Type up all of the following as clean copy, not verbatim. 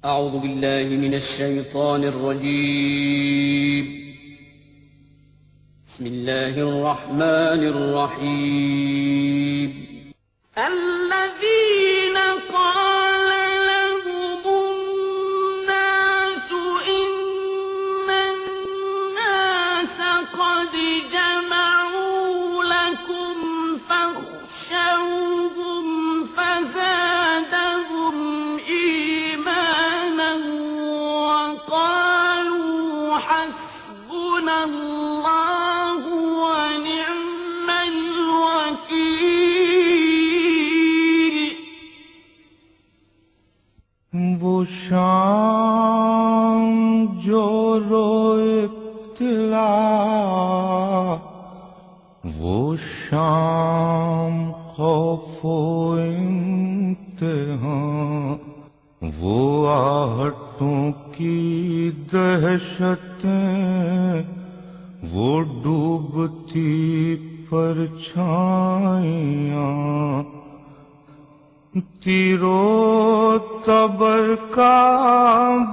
أعوذ بالله من الشيطان الرجيم. بسم الله الرحمن الرحيم. الذين قال لهم الناس إن الناس قد جمعوا لكم فاخشوهم فزادهم إيمانا وقالوا حسبنا الله ونعم الوكيل. وہ شام جو روئے ابتلا، وہ شام خوف و امتحان، وہ آہٹوں کی دہشتیں، وہ ڈوبتی پرچھائیاں، تیرو تبر کا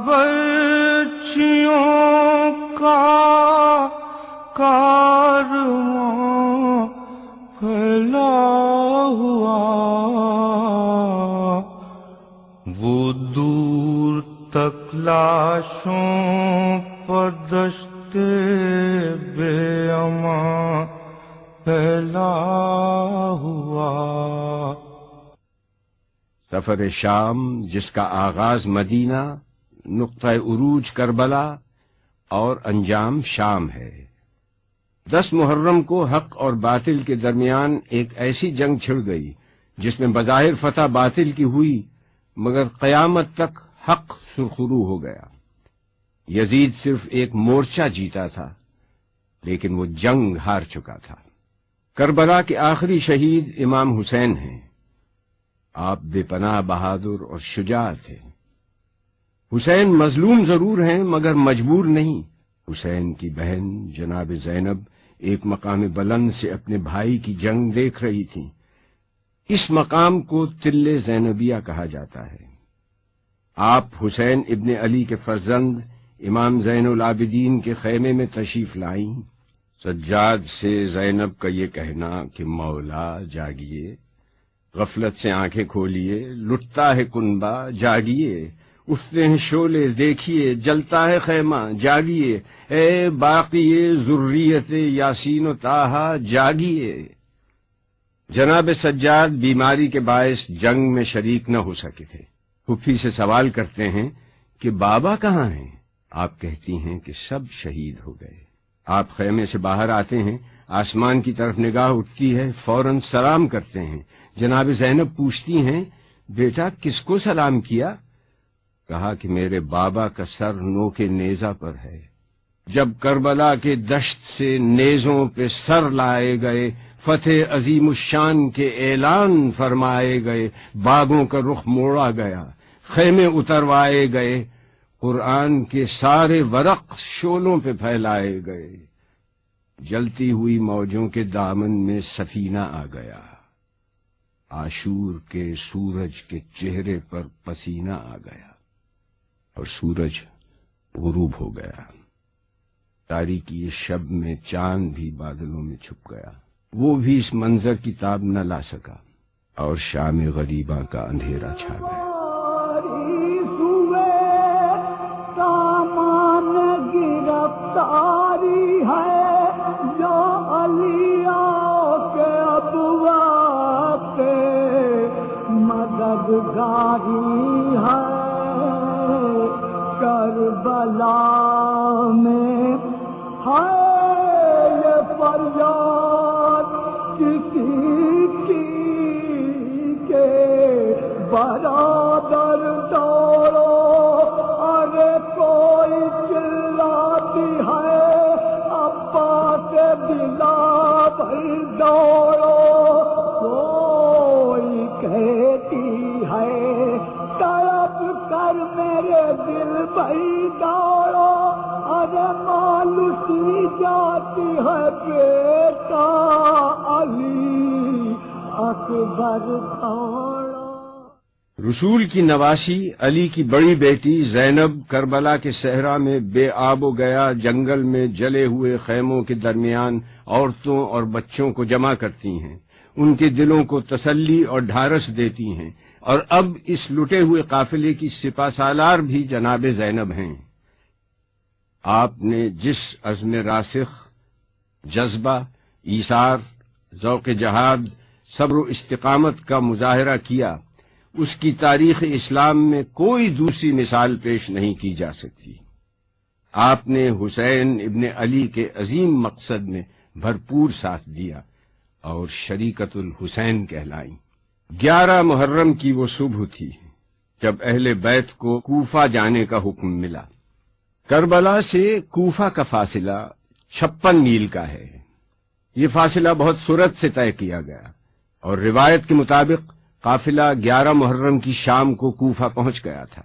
برچھیوں کا کارواں پھیلا ہوا، وہ دور تک لاشوں پر دشت بے امان پھیلا ہوا۔ سفر شام جس کا آغاز مدینہ، نقطہ عروج کربلا اور انجام شام ہے۔ 10 محرم کو حق اور باطل کے درمیان ایک ایسی جنگ چھڑ گئی جس میں بظاہر فتح باطل کی ہوئی، مگر قیامت تک حق سرخرو ہو گیا۔ یزید صرف ایک مورچہ جیتا تھا، لیکن وہ جنگ ہار چکا تھا۔ کربلا کے آخری شہید امام حسین ہیں۔ آپ بے پناہ بہادر اور شجاع تھے۔ حسین مظلوم ضرور ہیں مگر مجبور نہیں۔ حسین کی بہن جناب زینب ایک مقام بلند سے اپنے بھائی کی جنگ دیکھ رہی تھی۔ اس مقام کو تل زینبیہ کہا جاتا ہے۔ آپ حسین ابن علی کے فرزند امام زین العابدین کے خیمے میں تشریف لائیں۔ سجاد سے زینب کا یہ کہنا کہ مولا جاگیے، غفلت سے آنکھیں کھولیے، لٹتا ہے کنبہ جاگیے، اٹھتے ہیں شعلے دیکھیے، جلتا ہے خیمہ جاگیے، اے باقی ذریت یاسین و طٰہٰ جاگیے۔ جناب سجاد بیماری کے باعث جنگ میں شریک نہ ہو سکے تھے۔ پھپھی سے سوال کرتے ہیں کہ بابا کہاں ہیں؟ آپ کہتی ہیں کہ سب شہید ہو گئے۔ آپ خیمے سے باہر آتے ہیں، آسمان کی طرف نگاہ اٹھتی ہے، فوراً سلام کرتے ہیں۔ جناب زینب پوچھتی ہیں بیٹا کس کو سلام کیا؟ کہا کہ میرے بابا کا سر نوک نیزہ پر ہے۔ جب کربلا کے دشت سے نیزوں پہ سر لائے گئے، فتح عظیم الشان کے اعلان فرمائے گئے، باغوں کا رخ موڑا گیا، خیمے اتروائے گئے، قرآن کے سارے ورق شولوں پہ پھیلائے گئے، جلتی ہوئی موجوں کے دامن میں سفینہ آ گیا، عاشور کے سورج کے چہرے پر پسینہ آ گیا، اور سورج غروب ہو گیا۔ تاریکی شب میں چاند بھی بادلوں میں چھپ گیا، وہ بھی اس منظر کی تاب نہ لا سکا، اور شام غریباں کا اندھیرا چھا گیا۔ گرفتاری ہے جو علیوں کے ابواب پہ مددگاری ہے، کربلا میں ہے یہ فریاد کسی کی کہ برادر دوڑو، ارے کوئی چلاتی ہے ابا کے بلا بھر دوڑو، کوئی کہتی ہے تڑپ کر میرے دل بھائی دوڑو، ارے مالوسی جاتی ہے بیٹا علی اکبر دوڑو۔ رسول کی نواسی علی کی بڑی بیٹی زینب کربلا کے صحرا میں بے آب و گیا جنگل میں جلے ہوئے خیموں کے درمیان عورتوں اور بچوں کو جمع کرتی ہیں، ان کے دلوں کو تسلی اور ڈھارس دیتی ہیں، اور اب اس لٹے ہوئے قافلے کی سپہ سالار بھی جناب زینب ہیں۔ آپ نے جس عزم راسخ، جذبہ، ایثار، ذوق جہاد، صبر و استقامت کا مظاہرہ کیا، اس کی تاریخ اسلام میں کوئی دوسری مثال پیش نہیں کی جا سکتی۔ آپ نے حسین ابن علی کے عظیم مقصد میں بھرپور ساتھ دیا اور شریکت الحسین کہلائیں۔ 11 محرم کی وہ صبح تھی جب اہل بیت کو کوفہ جانے کا حکم ملا۔ کربلا سے کوفہ کا فاصلہ 56 میل کا ہے۔ یہ فاصلہ بہت سرعت سے طے کیا گیا اور روایت کے مطابق قافلہ 11 محرم کی شام کو کوفہ پہنچ گیا تھا۔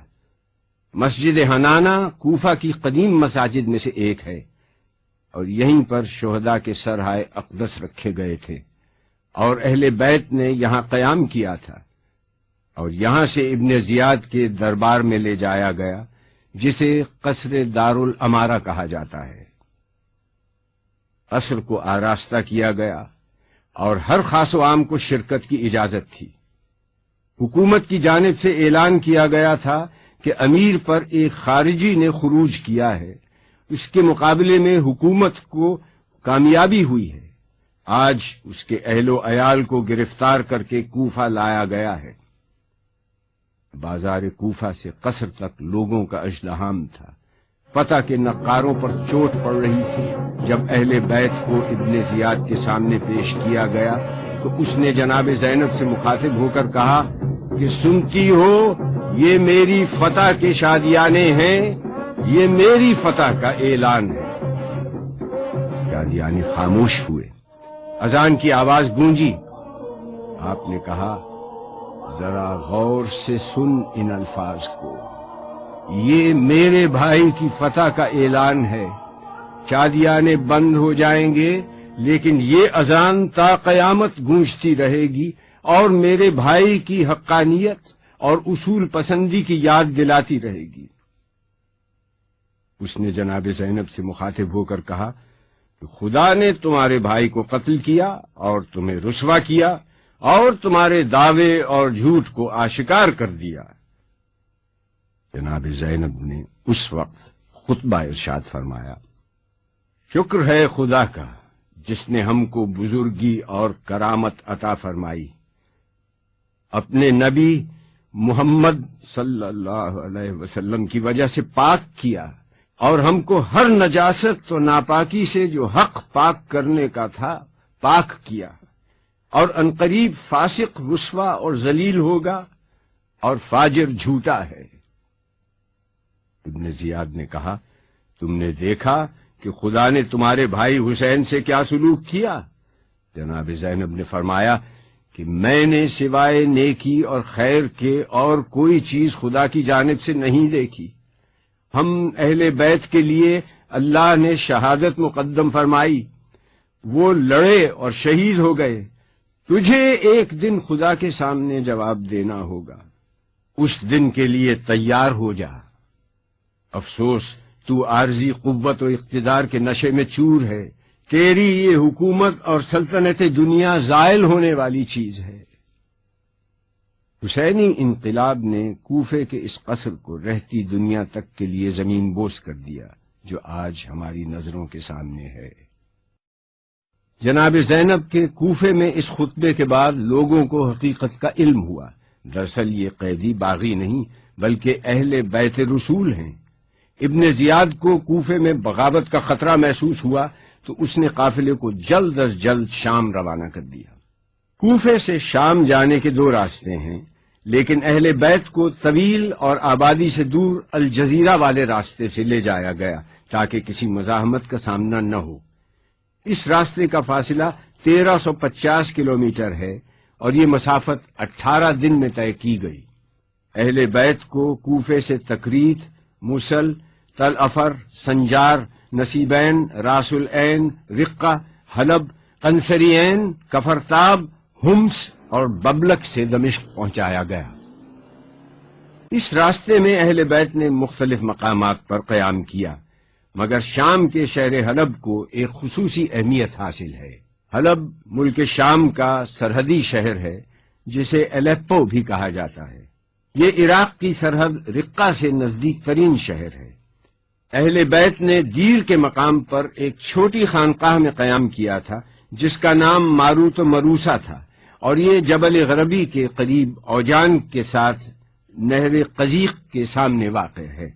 مسجد حنانہ کوفہ کی قدیم مساجد میں سے ایک ہے اور یہیں پر شہداء کے سرہائے اقدس رکھے گئے تھے اور اہل بیت نے یہاں قیام کیا تھا، اور یہاں سے ابن زیاد کے دربار میں لے جایا گیا جسے قصر دارالامارہ کہا جاتا ہے۔ قصر کو آراستہ کیا گیا اور ہر خاص و عام کو شرکت کی اجازت تھی۔ حکومت کی جانب سے اعلان کیا گیا تھا کہ امیر پر ایک خارجی نے خروج کیا ہے، اس کے مقابلے میں حکومت کو کامیابی ہوئی ہے۔ آج اس کے اہل و عیال کو گرفتار کر کے کوفہ لایا گیا ہے۔ بازار کوفہ سے قصر تک لوگوں کا ازدحام تھا۔ پتہ کہ نقاروں پر چوٹ پڑ رہی تھی۔ جب اہل بیت کو ابن زیاد کے سامنے پیش کیا گیا تو اس نے جناب زینب سے مخاطب ہو کر کہا کہ سنتی ہو، یہ میری فتح کے شادیانے ہیں، یہ میری فتح کا اعلان ہے۔ شادیانے خاموش ہوئے۔ اذان کی آواز گونجی۔ آپ نے کہا، ذرا غور سے سن ان الفاظ کو، یہ میرے بھائی کی فتح کا اعلان ہے۔ شادیانے بند ہو جائیں گے لیکن یہ اذان تا قیامت گونجتی رہے گی اور میرے بھائی کی حقانیت اور اصول پسندی کی یاد دلاتی رہے گی۔ اس نے جناب زینب سے مخاطب ہو کر کہا کہ خدا نے تمہارے بھائی کو قتل کیا اور تمہیں رسوا کیا اور تمہارے دعوے اور جھوٹ کو آشکار کر دیا۔ جناب زینب نے اس وقت خطبہ ارشاد فرمایا، شکر ہے خدا کا جس نے ہم کو بزرگی اور کرامت عطا فرمائی، اپنے نبی محمد صلی اللہ علیہ وسلم کی وجہ سے پاک کیا اور ہم کو ہر نجاست و ناپاکی سے جو حق پاک کرنے کا تھا پاک کیا، اور عنقریب فاسق رسوا اور ذلیل ہوگا اور فاجر جھوٹا ہے۔ ابن زیاد نے کہا، تم نے دیکھا کہ خدا نے تمہارے بھائی حسین سے کیا سلوک کیا؟ جناب زینب نے فرمایا کہ میں نے سوائے نیکی اور خیر کے اور کوئی چیز خدا کی جانب سے نہیں دیکھی۔ ہم اہل بیت کے لیے اللہ نے شہادت مقدم فرمائی، وہ لڑے اور شہید ہو گئے۔ تجھے ایک دن خدا کے سامنے جواب دینا ہوگا، اس دن کے لیے تیار ہو جا۔ افسوس تو عارضی قوت و اقتدار کے نشے میں چور ہے، تیری یہ حکومت اور سلطنت دنیا زائل ہونے والی چیز ہے۔ حسینی انقلاب نے کوفے کے اس قصر کو رہتی دنیا تک کے لیے زمین بوس کر دیا جو آج ہماری نظروں کے سامنے ہے۔ جناب زینب کے کوفے میں اس خطبے کے بعد لوگوں کو حقیقت کا علم ہوا۔ دراصل یہ قیدی باغی نہیں بلکہ اہل بیت رسول ہیں۔ ابن زیاد کو کوفے میں بغاوت کا خطرہ محسوس ہوا تو اس نے قافلے کو جلد از جلد شام روانہ کر دیا۔ کوفے سے شام جانے کے 2 راستے ہیں، لیکن اہل بیت کو طویل اور آبادی سے دور الجزیرہ والے راستے سے لے جایا گیا تاکہ کسی مزاحمت کا سامنا نہ ہو۔ اس راستے کا فاصلہ 1350 کلومیٹر ہے اور یہ مسافت 18 دن میں طے کی گئی۔ اہل بیت کو کوفے سے تکریت، موصل، تل افر، سنجار، نصیبین، راس العین، رقہ، حلب، قنصرین، کفرتاب، ہمس اور ببلک سے دمشق پہنچایا گیا۔ اس راستے میں اہل بیت نے مختلف مقامات پر قیام کیا، مگر شام کے شہر حلب کو ایک خصوصی اہمیت حاصل ہے۔ حلب ملک شام کا سرحدی شہر ہے جسے الیپو بھی کہا جاتا ہے۔ یہ عراق کی سرحد رقہ سے نزدیک ترین شہر ہے۔ اہل بیت نے دیر کے مقام پر ایک چھوٹی خانقاہ میں قیام کیا تھا جس کا نام ماروت و مروسا تھا، اور یہ جبل غربی کے قریب اوجان کے ساتھ نہر قزیق کے سامنے واقع ہے۔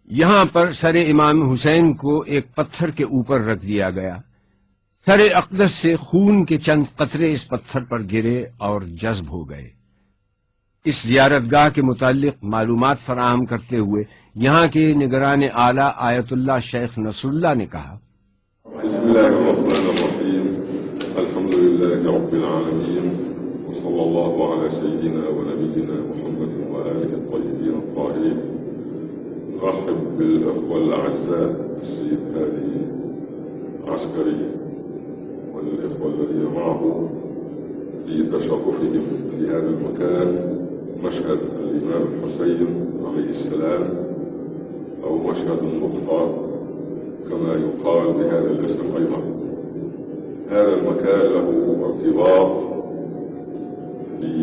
یہاں پر سر امام حسین کو ایک پتھر کے اوپر رکھ دیا گیا۔ سر اقدس سے خون کے چند قطرے اس پتھر پر گرے اور جذب ہو گئے۔ اس زیارت گاہ کے متعلق معلومات فراہم کرتے ہوئے یہاں کے نگران اعلیٰ آیت اللہ شیخ نصر اللہ نے کہا، بسم اللہ الرحمن الرحیم، الحمد للہ رب العالمین، وصلی اللہ علی سیدنا و نبینا محمد و آلہ الطیبین الطاہرین۔ نرحب بالاخوة الاعزاء السيد هادي عسكري والاخوة الذين معه في تشرفهم في هذا المكان، مشهد الامام الحسين عليه السلام او مشهد النقطة كما يقال بهذا الاسم أيضا. هذا المكان له ارتباط في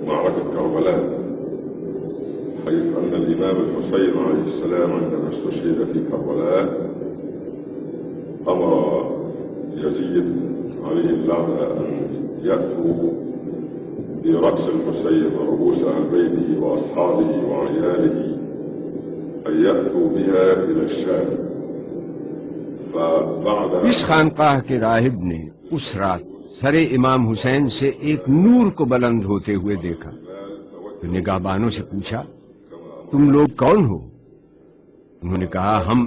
معركة كربلاء، حيث أن الإمام الحسين عليه السلام عندما استشهد في كربلاء أمر يزيد عليه اللعنة أن يأتوا برأس الحسين ورؤوس أهل بيته وأصحابه وعياله أن يأتوا بها إلى الشام. اس خانقاہ کے راہب نے اس رات سر امام حسین سے ایک نور کو بلند ہوتے ہوئے دیکھا تو نگہبانوں سے پوچھا، تم لوگ کون ہو؟ انہوں نے کہا، ہم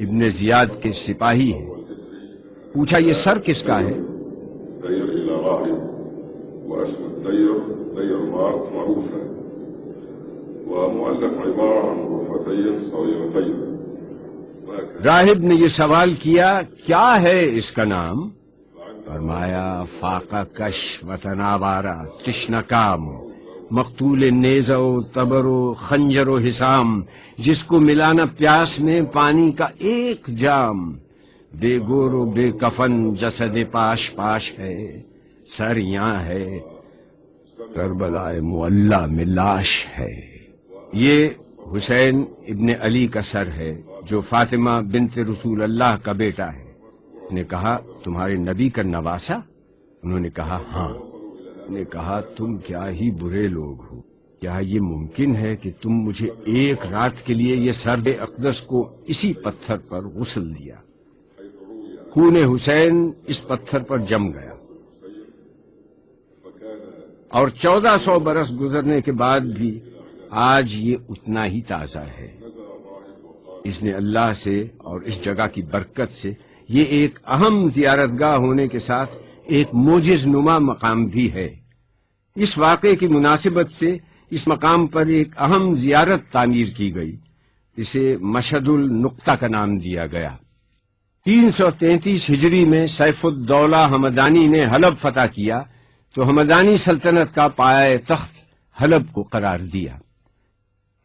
ابن زیاد کے سپاہی ہیں۔ پوچھا، یہ سر کس کا ہے؟ دير إلى راهب، واسم الدير دير معروف، ومؤلف عبارة عن غرفتين صغيرتين. راہب نے یہ سوال کیا، کیا ہے اس کا نام؟ فرمایا، فاقہ کش وطناوارہ تشنکام، مقتول نیزہ و تبر و خنجر و حسام، جس کو ملانا پیاس میں پانی کا ایک جام، بے گور و بے کفن جسد پاش پاش ہے، سر یہاں ہے، کربلا معلّہ میں لاش ہے۔ یہ حسین ابن علی کا سر ہے جو فاطمہ بنت رسول اللہ کا بیٹا ہے۔ نے کہا، تمہارے نبی کا نواسا؟ انہوں نے کہا، ہاں۔ نے کہا، تم کیا ہی برے لوگ ہو، کیا یہ ممکن ہے کہ تم مجھے ایک رات کے لیے یہ سرد اقدس کو اسی پتھر پر غسل دیا؟ خون حسین اس پتھر پر جم گیا، اور 1400 برس گزرنے کے بعد بھی آج یہ اتنا ہی تازہ ہے۔ اس نے اللہ سے اور اس جگہ کی برکت سے یہ ایک اہم زیارت گاہ ہونے کے ساتھ ایک معجز نما مقام بھی ہے۔ اس واقعے کی مناسبت سے اس مقام پر ایک اہم زیارت تعمیر کی گئی، اسے مشہد النقطہ کا نام دیا گیا۔ 333 ہجری میں سیف الدولہ حمدانی نے حلب فتح کیا تو حمدانی سلطنت کا پایہ تخت حلب کو قرار دیا۔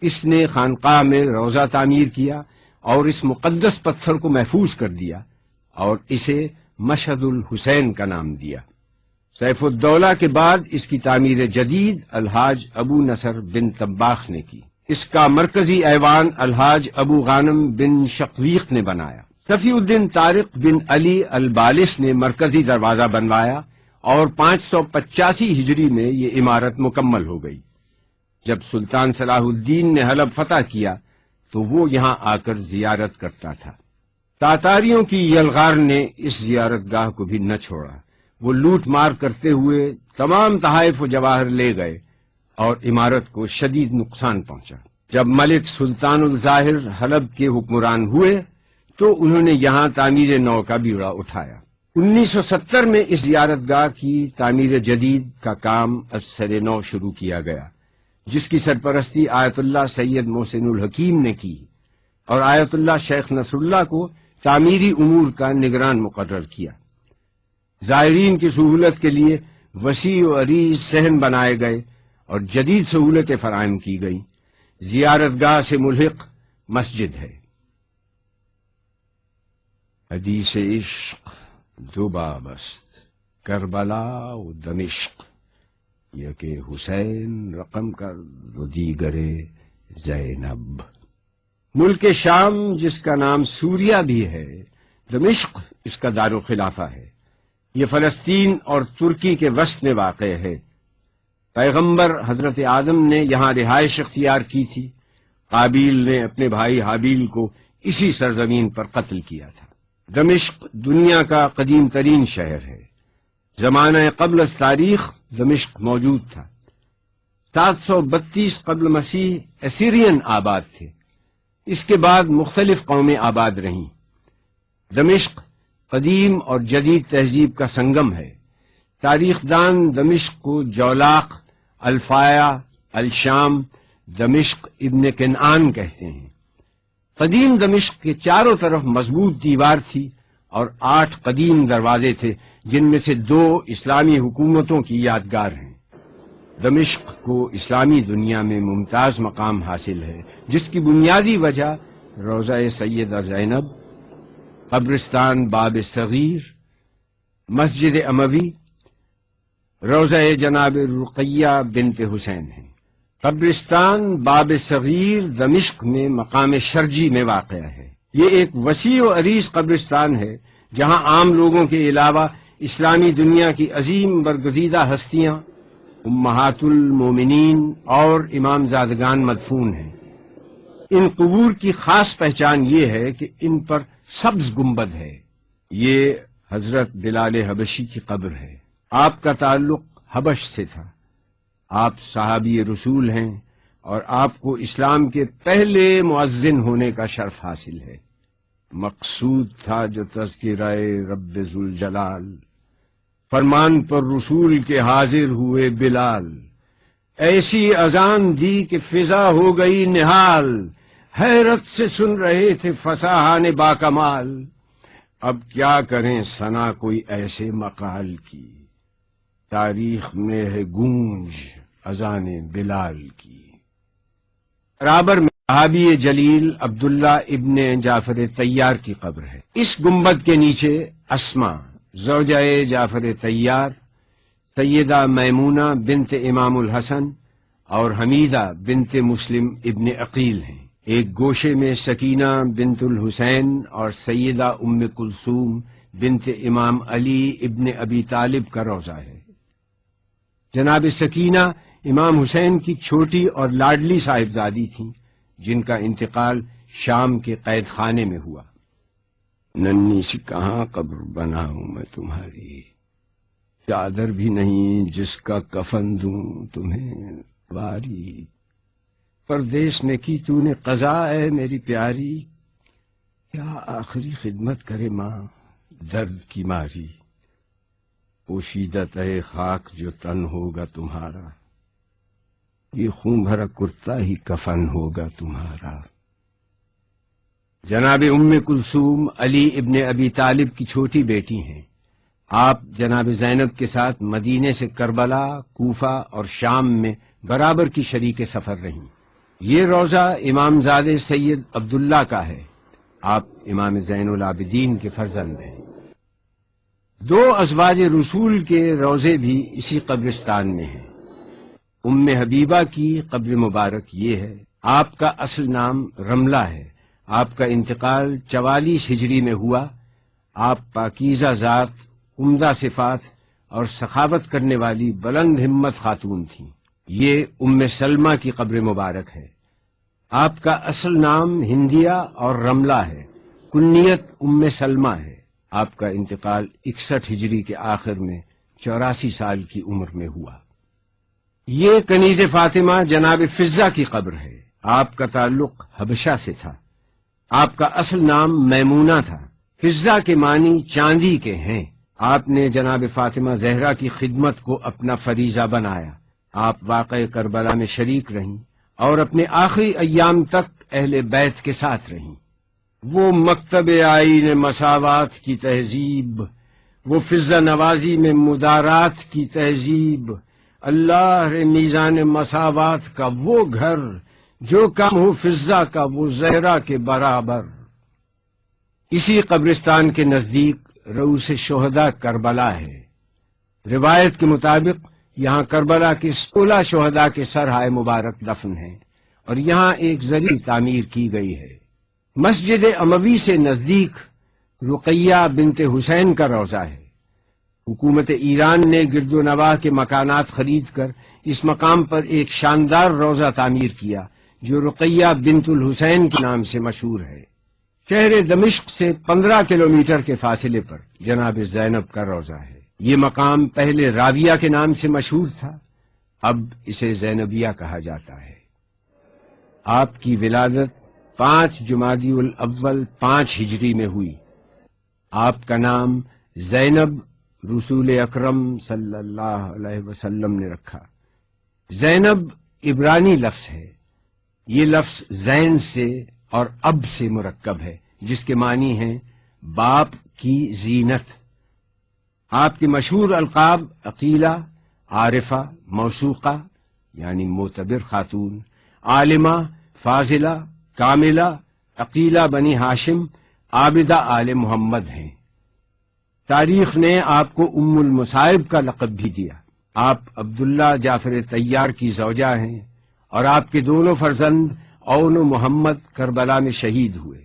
اس نے خانقاہ میں روضہ تعمیر کیا اور اس مقدس پتھر کو محفوظ کر دیا اور اسے مشہد الحسین کا نام دیا۔ سیف الدولہ کے بعد اس کی تعمیر جدید الحاج ابو نصر بن طباخ نے کی۔ اس کا مرکزی ایوان الحاج ابو غانم بن شقویق نے بنایا۔ صفی الدین طارق بن علی البالس نے مرکزی دروازہ بنوایا اور 585 ہجری میں یہ عمارت مکمل ہو گئی۔ جب سلطان صلاح الدین نے حلب فتح کیا تو وہ یہاں آ کر زیارت کرتا تھا۔ تاتاریوں کی یلغار نے اس زیارت گاہ کو بھی نہ چھوڑا، وہ لوٹ مار کرتے ہوئے تمام تحائف و جواہر لے گئے اور عمارت کو شدید نقصان پہنچا۔ جب ملک سلطان الظاہر حلب کے حکمران ہوئے تو انہوں نے یہاں تعمیر نو کا بیڑا اٹھایا۔ 1970 میں اس زیارت گاہ کی تعمیر جدید کا کام از سر نو شروع کیا گیا، جس کی سرپرستی آیت اللہ سید محسن الحکیم نے کی، اور آیت اللہ شیخ نصر اللہ کو تعمیری امور کا نگران مقرر کیا۔ زائرین کی سہولت کے لیے وسیع و عریض صحن بنائے گئے اور جدید سہولتیں فراہم کی گئیں. زیارت گاہ سے ملحق مسجد ہے. حدیث عشق دو باب است، کربلا و دمشق، یک حسین رقم کرد و دیگر زینب. ملک شام جس کا نام سوریہ بھی ہے، دمشق اس کا دارالخلافہ ہے. یہ فلسطین اور ترکی کے وسط میں واقع ہے. پیغمبر حضرت آدم نے یہاں رہائش اختیار کی تھی. قابیل نے اپنے بھائی حابیل کو اسی سرزمین پر قتل کیا تھا. دمشق دنیا کا قدیم ترین شہر ہے. زمانہ قبل از تاریخ دمشق موجود تھا. 732 قبل مسیح اسیرین آباد تھے. اس کے بعد مختلف قومیں آباد رہیں. دمشق قدیم اور جدید تہذیب کا سنگم ہے. تاریخ دان دمشق کو جولاق، الفایا، الشام، دمشق ابن کنعان کہتے ہیں. قدیم دمشق کے چاروں طرف مضبوط دیوار تھی اور 8 قدیم دروازے تھے، جن میں سے 2 اسلامی حکومتوں کی یادگار ہیں. دمشق کو اسلامی دنیا میں ممتاز مقام حاصل ہے، جس کی بنیادی وجہ روضہ سیدہ زینب، قبرستان باب صغیر، مسجد اموی، روضہ جناب رقیہ بنت حسین ہے. قبرستان باب صغیر دمشق میں مقام شرجی میں واقع ہے. یہ ایک وسیع و عریض قبرستان ہے جہاں عام لوگوں کے علاوہ اسلامی دنیا کی عظیم برگزیدہ ہستیاں، امہات المومنین اور امام زادگان مدفون ہیں. ان قبور کی خاص پہچان یہ ہے کہ ان پر سبز گنبد ہے. یہ حضرت بلال حبشی کی قبر ہے. آپ کا تعلق حبش سے تھا. آپ صحابی رسول ہیں اور آپ کو اسلام کے پہلے مؤذن ہونے کا شرف حاصل ہے. مقصود تھا جو تذکرہ رب ذوالجلال، فرمان پر رسول کے حاضر ہوئے بلال. ایسی اذان دی کہ فضا ہو گئی نہال، حیرت سے سن رہے تھے فصاحان باکمال. اب کیا کریں ثنا کوئی ایسے مقال کی، تاریخ میں ہے گونج اذان بلال کی. رابر میں صحابی جلیل عبداللہ ابن جعفر طیار کی قبر ہے. اس گنبد کے نیچے اسما زوجہ جعفر طیار، سیدہ میمونہ بنت امام الحسن اور حمیدہ بنت مسلم ابن عقیل ہیں. ایک گوشے میں سکینہ بنت الحسین اور سیدہ ام کلثوم بنت امام علی ابن ابی طالب کا روضہ ہے. جناب سکینہ امام حسین کی چھوٹی اور لاڈلی صاحبزادی تھیں، جن کا انتقال شام کے قید خانے میں ہوا. ننھی سی کہاں قبر بناؤں میں تمہاری، چادر بھی نہیں جس کا کفن دوں تمہیں واری. پردیس میں کی تو نے قضا ہے میری پیاری، کیا آخری خدمت کرے ماں درد کی ماری. پوشیدہ تہ خاک جو تن ہوگا تمہارا، یہ خون بھرا کرتا ہی کفن ہوگا تمہارا. جناب ام کلثوم علی ابن ابی طالب کی چھوٹی بیٹی ہیں. آپ جناب زینب کے ساتھ مدینے سے کربلا، کوفہ اور شام میں برابر کی شریک سفر رہیں. یہ روضہ امام زادہ سید عبداللہ کا ہے. آپ امام زین العابدین کے فرزند ہیں. 2 ازواج رسول کے روضے بھی اسی قبرستان میں ہیں. ام حبیبہ کی قبر مبارک یہ ہے. آپ کا اصل نام رملہ ہے. آپ کا انتقال 44 ہجری میں ہوا. آپ پاکیزہ ذات، عمدہ صفات اور سخاوت کرنے والی بلند ہمت خاتون تھیں. یہ ام سلمہ کی قبر مبارک ہے. آپ کا اصل نام ہندیہ اور رملہ ہے. کنیت ام سلمہ ہے. آپ کا انتقال 61 ہجری کے آخر میں 84 سال کی عمر میں ہوا. یہ کنیز فاطمہ جناب فضہ کی قبر ہے. آپ کا تعلق حبشہ سے تھا. آپ کا اصل نام میمونہ تھا. فضہ کے معنی چاندی کے ہیں. آپ نے جناب فاطمہ زہرا کی خدمت کو اپنا فریضہ بنایا. آپ واقع کربلا میں شریک رہیں اور اپنے آخری ایام تک اہل بیت کے ساتھ رہیں. وہ مکتب آئین مساوات کی تہذیب، وہ فضہ نوازی میں مدارات کی تہذیب، اللہ رے میزان مساوات کا وہ گھر جو کم ہو فضہ کا وہ زہرا کے برابر۔ اسی قبرستان کے نزدیک رؤوس شہداء کربلا ہے۔ روایت کے مطابق یہاں کربلا کے 16 شہداء کے سرہائے مبارک دفن ہیں اور یہاں ایک زرعی تعمیر کی گئی ہے۔ مسجد اموی سے نزدیک رقیہ بنت حسین کا روضہ ہے۔ حکومت ایران نے گرد و نواح کے مکانات خرید کر اس مقام پر ایک شاندار روضہ تعمیر کیا جو رقیہ بنت الحسین کے نام سے مشہور ہے۔ شہر دمشق سے 15 کلومیٹر کے فاصلے پر جناب زینب کا روضہ ہے۔ یہ مقام پہلے راویہ کے نام سے مشہور تھا، اب اسے زینبیہ کہا جاتا ہے۔ آپ کی ولادت 5 جمادی الاول 5 ہجری میں ہوئی۔ آپ کا نام زینب رسول اکرم صلی اللہ علیہ وسلم نے رکھا۔ زینب عبرانی لفظ ہے۔ یہ لفظ زین سے اور اب سے مرکب ہے جس کے معنی ہیں باپ کی زینت۔ آپ کے مشہور القاب عقیلہ، عارفہ، موثوقہ یعنی معتبر خاتون، عالمہ، فاضلہ، کاملہ، عقیلہ بنی ہاشم، عابدہ آل محمد ہیں۔ تاریخ نے آپ کو ام المصائب کا لقب بھی دیا۔ آپ عبداللہ جعفر طیار کی زوجہ ہیں اور آپ کے دونوں فرزند اون و محمد کربلا میں شہید ہوئے۔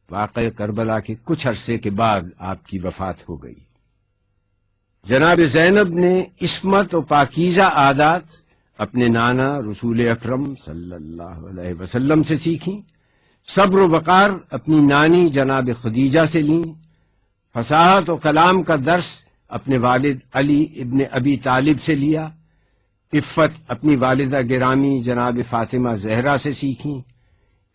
واقعہ کربلا کے کچھ عرصے کے بعد آپ کی وفات ہو گئی۔ جناب زینب نے عصمت و پاکیزہ عادات اپنے نانا رسول اکرم صلی اللہ علیہ وسلم سے سیکھیں، صبر و وقار اپنی نانی جناب خدیجہ سے لیں، فصاحت و کلام کا درس اپنے والد علی ابن ابی طالب سے لیا، عفت اپنی والدہ گرامی جناب فاطمہ زہرا سے سیکھیں،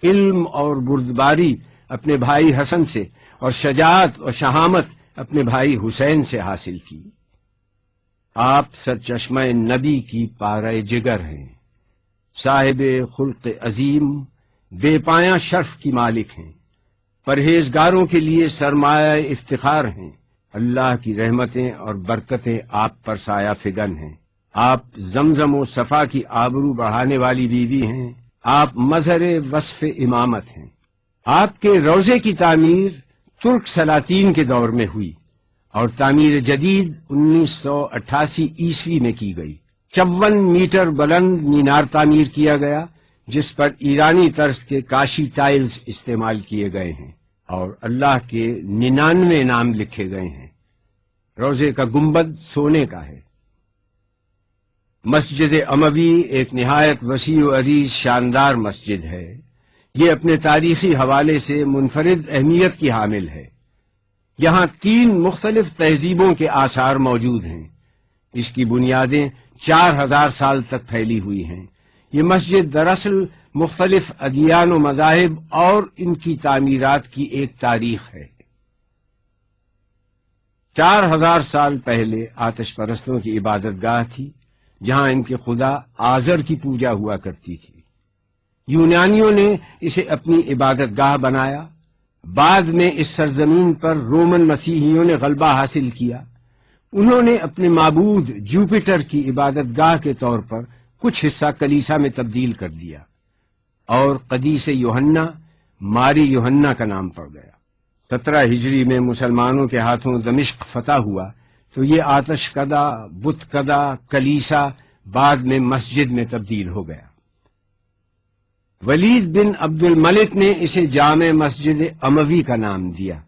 علم اور بردباری اپنے بھائی حسن سے اور شجاعت اور شہامت اپنے بھائی حسین سے حاصل کی۔ آپ سرچشمہ نبی کی پارہ جگر ہیں، صاحب خلق عظیم، بے پایاں شرف کی مالک ہیں، پرہیزگاروں کے لیے سرمایہ افتخار ہیں۔ اللہ کی رحمتیں اور برکتیں آپ پر سایہ فگن ہیں۔ آپ زمزم و صفا کی آبرو بڑھانے والی بیوی ہیں۔ آپ مظہر وصف امامت ہیں۔ آپ کے روضے کی تعمیر ترک سلاطین کے دور میں ہوئی اور تعمیر جدید 1988 عیسوی میں کی گئی۔ 54 میٹر بلند مینار تعمیر کیا گیا جس پر ایرانی طرز کے کاشی ٹائلز استعمال کیے گئے ہیں اور اللہ کے 99 نام لکھے گئے ہیں۔ روضے کا گنبد سونے کا ہے۔ مسجد اموی ایک نہایت وسیع و عریض شاندار مسجد ہے۔ یہ اپنے تاریخی حوالے سے منفرد اہمیت کی حامل ہے۔ یہاں 3 مختلف تہذیبوں کے آثار موجود ہیں۔ اس کی بنیادیں 4000 سال تک پھیلی ہوئی ہیں۔ یہ مسجد دراصل مختلف ادیان و مذاہب اور ان کی تعمیرات کی ایک تاریخ ہے۔ 4000 سال پہلے آتش پرستوں کی عبادت گاہ تھی جہاں ان کے خدا آزر کی پوجا ہوا کرتی تھی۔ یونانیوں نے اسے اپنی عبادت گاہ بنایا۔ بعد میں اس سرزمین پر رومن مسیحیوں نے غلبہ حاصل کیا۔ انہوں نے اپنے معبود جوپیٹر کی عبادت گاہ کے طور پر کچھ حصہ کلیسا میں تبدیل کر دیا اور قدیس یوحنا ماری یوحنا کا نام پڑ گیا۔ 17 ہجری میں مسلمانوں کے ہاتھوں دمشق فتح ہوا تو یہ آتش کدہ، بت کدہ کلیسا بعد میں مسجد میں تبدیل ہو گیا۔ ولید بن عبد الملک نے اسے جامع مسجد اموی کا نام دیا۔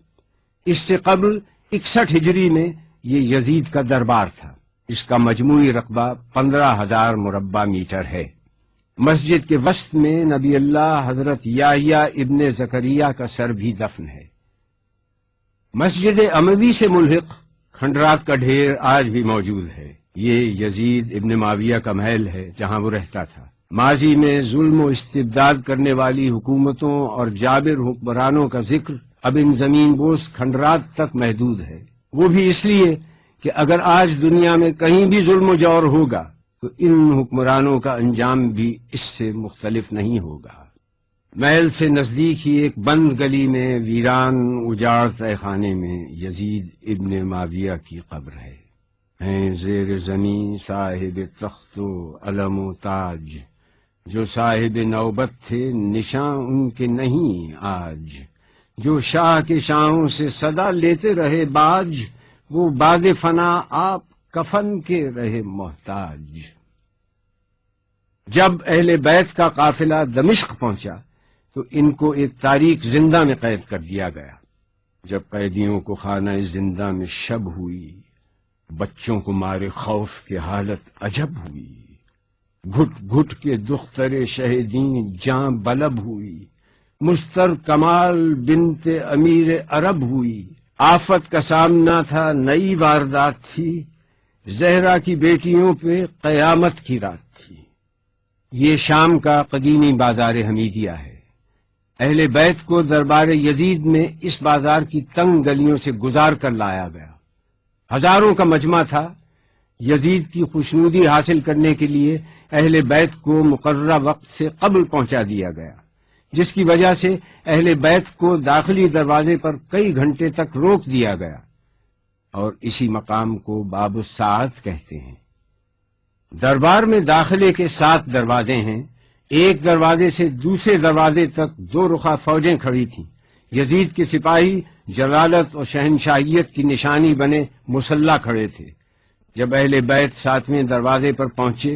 اس سے قبل 61 ہجری میں یہ یزید کا دربار تھا۔ اس کا مجموعی رقبہ 15,000 مربع میٹر ہے۔ مسجد کے وسط میں نبی اللہ حضرت یحییٰ ابن زکریا کا سر بھی دفن ہے۔ مسجد اموی سے ملحق کھنڈرات کا ڈھیر آج بھی موجود ہے۔ یہ یزید ابن معاویہ کا محل ہے جہاں وہ رہتا تھا۔ ماضی میں ظلم و استبداد کرنے والی حکومتوں اور جابر حکمرانوں کا ذکر اب ان زمین بوس کھنڈرات تک محدود ہے، وہ بھی اس لیے کہ اگر آج دنیا میں کہیں بھی ظلم و جور ہوگا تو ان حکمرانوں کا انجام بھی اس سے مختلف نہیں ہوگا۔ محل سے نزدیک ہی ایک بند گلی میں ویران اجاڑ تہہ خانے میں یزید ابن معاویہ کی قبر ہے۔ ہیں زیر زمین صاحب تخت و علم و تاج، جو صاحب نوبت تھے نشاں ان کے نہیں آج، جو شاہ کے شاہوں سے صدا لیتے رہے باج، وہ باد فنا آپ کفن کے رہے محتاج۔ جب اہل بیت کا قافلہ دمشق پہنچا تو ان کو ایک تاریک زندہ میں قید کر دیا گیا۔ جب قیدیوں کو خانہ زندہ میں شب ہوئی، بچوں کو مارے خوف کی حالت عجب ہوئی، گھٹ گھٹ کے دختر شہیدین جاں بلب ہوئی، مستر کمال بنت امیر عرب ہوئی، آفت کا سامنا تھا نئی واردات تھی، زہرا کی بیٹیوں پہ قیامت کی رات تھی۔ یہ شام کا قدیمی بازار حمیدیہ ہے۔ اہل بیت کو دربار یزید میں اس بازار کی تنگ گلیوں سے گزار کر لایا گیا۔ ہزاروں کا مجمع تھا۔ یزید کی خوشنودی حاصل کرنے کے لیے اہل بیت کو مقررہ وقت سے قبل پہنچا دیا گیا، جس کی وجہ سے اہل بیت کو داخلی دروازے پر کئی گھنٹے تک روک دیا گیا، اور اسی مقام کو باب الساعت کہتے ہیں۔ دربار میں داخلے کے 7 دروازے ہیں۔ ایک دروازے سے دوسرے دروازے تک 2 رخا فوجیں کھڑی تھیں۔ یزید کے سپاہی جلالت اور شہنشاہیت کی نشانی بنے مسلح کھڑے تھے۔ جب اہل بیت 7ویں دروازے پر پہنچے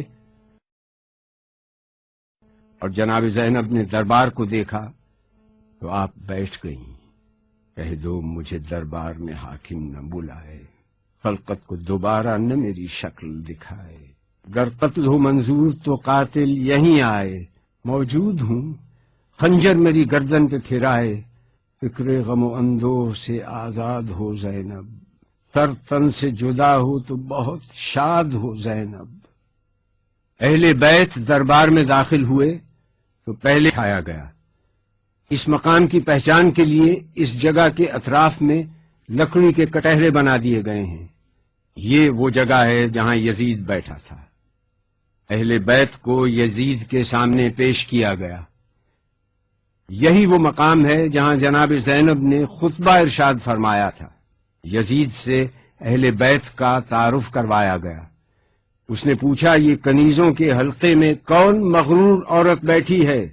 اور جناب زینب نے دربار کو دیکھا تو آپ بیٹھ گئیں۔ کہہ دو مجھے دربار میں حاکم نہ بلائے، خلقت کو دوبارہ نہ میری شکل دکھائے، گر قتل ہو منظور تو قاتل یہیں آئے، موجود ہوں خنجر میری گردن پہ پھرائے، فکر غم و اندوہ سے آزاد ہو زینب، سر تن سے جدا ہو تو بہت شاد ہو زینب۔ اہل بیت دربار میں داخل ہوئے تو پہلے کھایا گیا۔ اس مقام کی پہچان کے لیے اس جگہ کے اطراف میں لکڑی کے کٹہرے بنا دیے گئے ہیں۔ یہ وہ جگہ ہے جہاں یزید بیٹھا تھا۔ اہل بیت کو یزید کے سامنے پیش کیا گیا۔ یہی وہ مقام ہے جہاں جناب زینب نے خطبہ ارشاد فرمایا تھا۔ یزید سے اہل بیت کا تعارف کروایا گیا۔ اس نے پوچھا یہ کنیزوں کے حلقے میں کون مغرور عورت بیٹھی ہے؟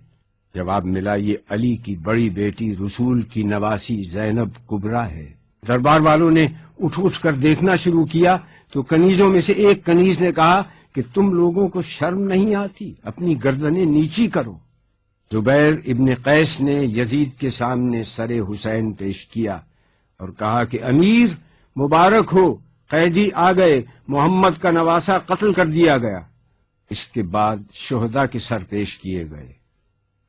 جواب ملا یہ علی کی بڑی بیٹی رسول کی نواسی زینب کبریٰ ہے۔ دربار والوں نے اٹھ اٹھ کر دیکھنا شروع کیا تو کنیزوں میں سے ایک کنیز نے کہا کہ تم لوگوں کو شرم نہیں آتی، اپنی گردنیں نیچی کرو۔ زبیر ابن قیس نے یزید کے سامنے سر حسین پیش کیا اور کہا کہ امیر مبارک ہو، قیدی آ گئے، محمد کا نواسا قتل کر دیا گیا۔ اس کے بعد شہداء کے سر پیش کیے گئے۔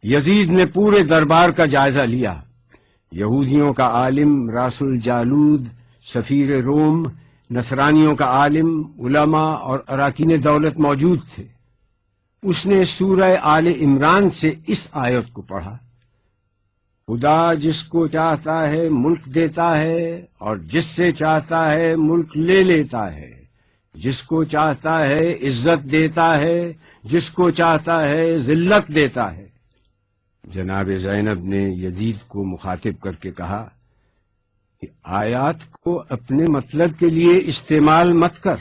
یزید نے پورے دربار کا جائزہ لیا۔ یہودیوں کا عالم راس الجالود سفیر روم، نصرانیوں کا عالم، علماء اور اراکین دولت موجود تھے۔ اس نے سورہ آل عمران سے اس آیت کو پڑھا، خدا جس کو چاہتا ہے ملک دیتا ہے اور جس سے چاہتا ہے ملک لے لیتا ہے، جس کو چاہتا ہے عزت دیتا ہے، جس کو چاہتا ہے ذلت دیتا ہے۔ جناب زینب نے یزید کو مخاطب کر کے کہا کہ آیات کو اپنے مطلب کے لیے استعمال مت کر،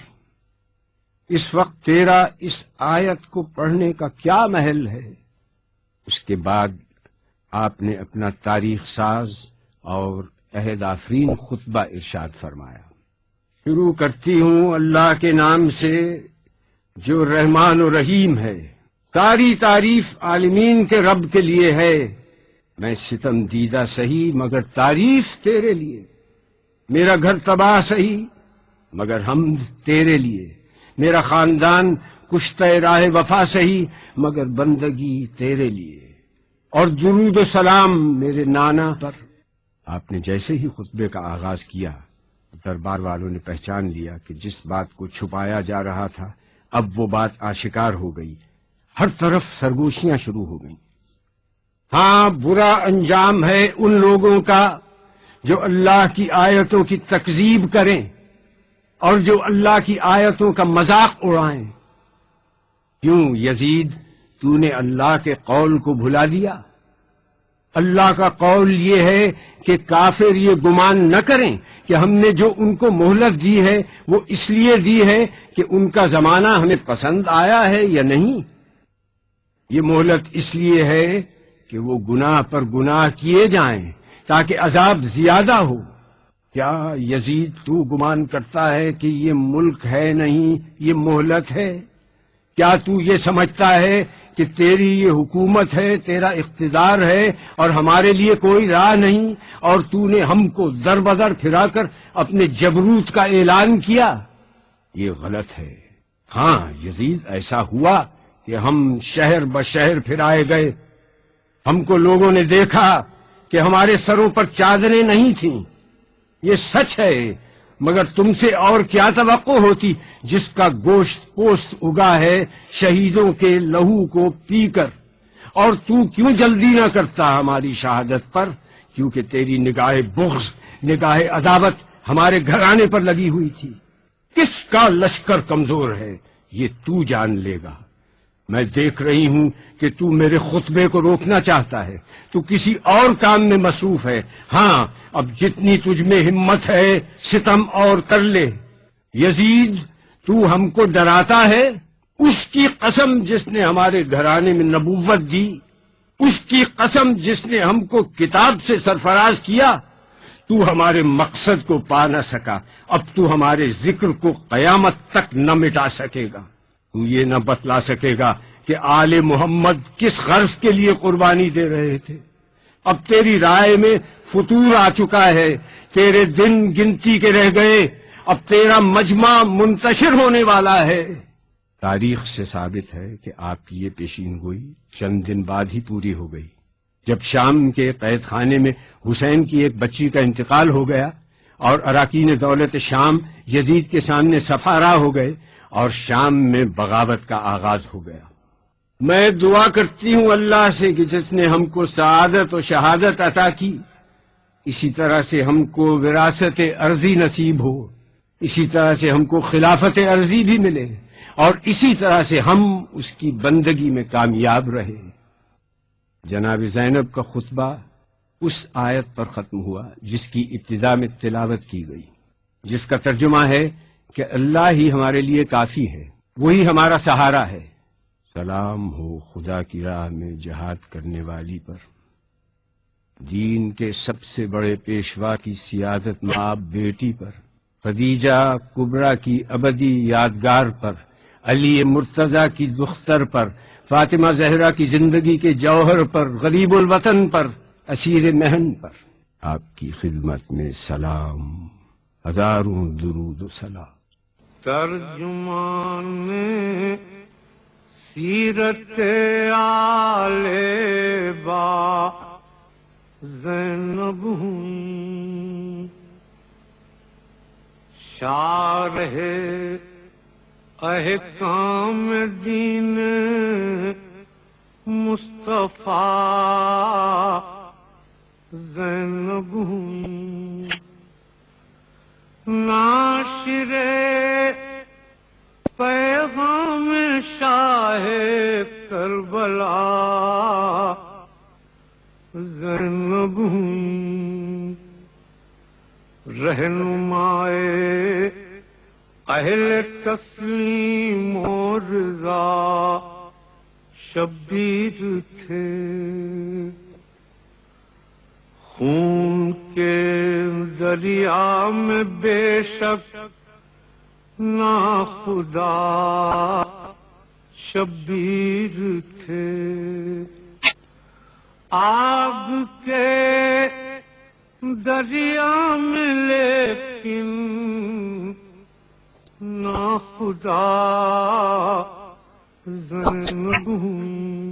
اس وقت تیرا اس آیت کو پڑھنے کا کیا محل ہے؟ اس کے بعد آپ نے اپنا تاریخ ساز اور عہد آفرین خطبہ ارشاد فرمایا۔ شروع کرتی ہوں اللہ کے نام سے جو رحمان و رحیم ہے، ساری تعریف عالمین کے رب کے لیے ہے، میں ستم دیدہ سہی مگر تعریف تیرے لیے، میرا گھر تباہ سہی مگر حمد تیرے لیے، میرا خاندان کشتہ راہ وفا سہی مگر بندگی تیرے لیے، اور درود و سلام میرے نانا پر۔ آپ نے جیسے ہی خطبے کا آغاز کیا دربار والوں نے پہچان لیا کہ جس بات کو چھپایا جا رہا تھا اب وہ بات آشکار ہو گئی۔ ہر طرف سرگوشیاں شروع ہو گئیں۔ ہاں، برا انجام ہے ان لوگوں کا جو اللہ کی آیتوں کی تکذیب کریں اور جو اللہ کی آیتوں کا مذاق اڑائیں۔ کیوں یزید، تو نے اللہ کے قول کو بھلا دیا؟ اللہ کا قول یہ ہے کہ کافر یہ گمان نہ کریں کہ ہم نے جو ان کو مہلت دی ہے وہ اس لیے دی ہے کہ ان کا زمانہ ہمیں پسند آیا ہے یا نہیں. یہ مہلت اس لیے ہے کہ وہ گناہ پر گناہ کیے جائیں تاکہ عذاب زیادہ ہو. کیا یزید تو گمان کرتا ہے کہ یہ ملک ہے نہیں، یہ مہلت ہے؟ کیا تو یہ سمجھتا ہے کہ تیری یہ حکومت ہے، تیرا اقتدار ہے اور ہمارے لیے کوئی راہ نہیں، اور تو نے ہم کو در بدر پھرا کر اپنے جبروت کا اعلان کیا؟ یہ غلط ہے. ہاں یزید، ایسا ہوا کہ ہم شہر بشہر پھرائے گئے. ہم کو لوگوں نے دیکھا کہ ہمارے سروں پر چادریں نہیں تھیں. یہ سچ ہے، مگر تم سے اور کیا توقع ہوتی جس کا گوشت پوست اگا ہے شہیدوں کے لہو کو پی کر. اور تو کیوں جلدی نہ کرتا ہماری شہادت پر؟ کیونکہ تیری نگاہ بغض، نگاہ عداوت ہمارے گھرانے پر لگی ہوئی تھی. کس کا لشکر کمزور ہے یہ تو جان لے گا. میں دیکھ رہی ہوں کہ تو میرے خطبے کو روکنا چاہتا ہے، تو کسی اور کام میں مصروف ہے. ہاں، اب جتنی تجھ میں ہمت ہے ستم اور کر لے. یزید، تو ہم کو ڈراتا ہے؟ اس کی قسم جس نے ہمارے گھرانے میں نبوت دی، اس کی قسم جس نے ہم کو کتاب سے سرفراز کیا، تو ہمارے مقصد کو پا نہ سکا. اب تو ہمارے ذکر کو قیامت تک نہ مٹا سکے گا. تو یہ نہ بتلا سکے گا کہ آل محمد کس غرض کے لیے قربانی دے رہے تھے. اب تیری رائے میں فتور آ چکا ہے، تیرے دن گنتی کے رہ گئے. اب تیرا مجمع منتشر ہونے والا ہے. تاریخ سے ثابت ہے کہ آپ کی یہ پیشین گوئی چند دن بعد ہی پوری ہو گئی، جب شام کے قید خانے میں حسین کی ایک بچی کا انتقال ہو گیا اور اراکین دولت شام یزید کے سامنے صف آرا ہو گئے اور شام میں بغاوت کا آغاز ہو گیا. میں دعا کرتی ہوں اللہ سے کہ جس نے ہم کو سعادت و شہادت عطا کی، اسی طرح سے ہم کو وراثت ارضی نصیب ہو، اسی طرح سے ہم کو خلافت ارضی بھی ملے، اور اسی طرح سے ہم اس کی بندگی میں کامیاب رہے. جناب زینب کا خطبہ اس آیت پر ختم ہوا جس کی ابتدا میں تلاوت کی گئی، جس کا ترجمہ ہے کہ اللہ ہی ہمارے لیے کافی ہے، وہی ہمارا سہارا ہے. سلام ہو خدا کی راہ میں جہاد کرنے والی پر، دین کے سب سے بڑے پیشوا کی سیادت ماں بیٹی پر، خدیجہ کبریٰ کی ابدی یادگار پر، علی مرتضیٰ کی دختر پر، فاطمہ زہرا کی زندگی کے جوہر پر، غریب الوطن پر، اسیر محن پر. آپ کی خدمت میں سلام، ہزاروں درود و سلام. ترجمان سیرت آل با زینب ہوں، شارح احکام دین مصطفیٰ زینب ہوں، ناشر پیغام شاہ کربلا زینب ہوں، رہنمائے اہل تسلیم و رضا شبیر تھے، خون کے دریا میں بے شک ناخدا شبیر تھے، آگ کے دریا میں لیکن ناخدا زینب ہوں،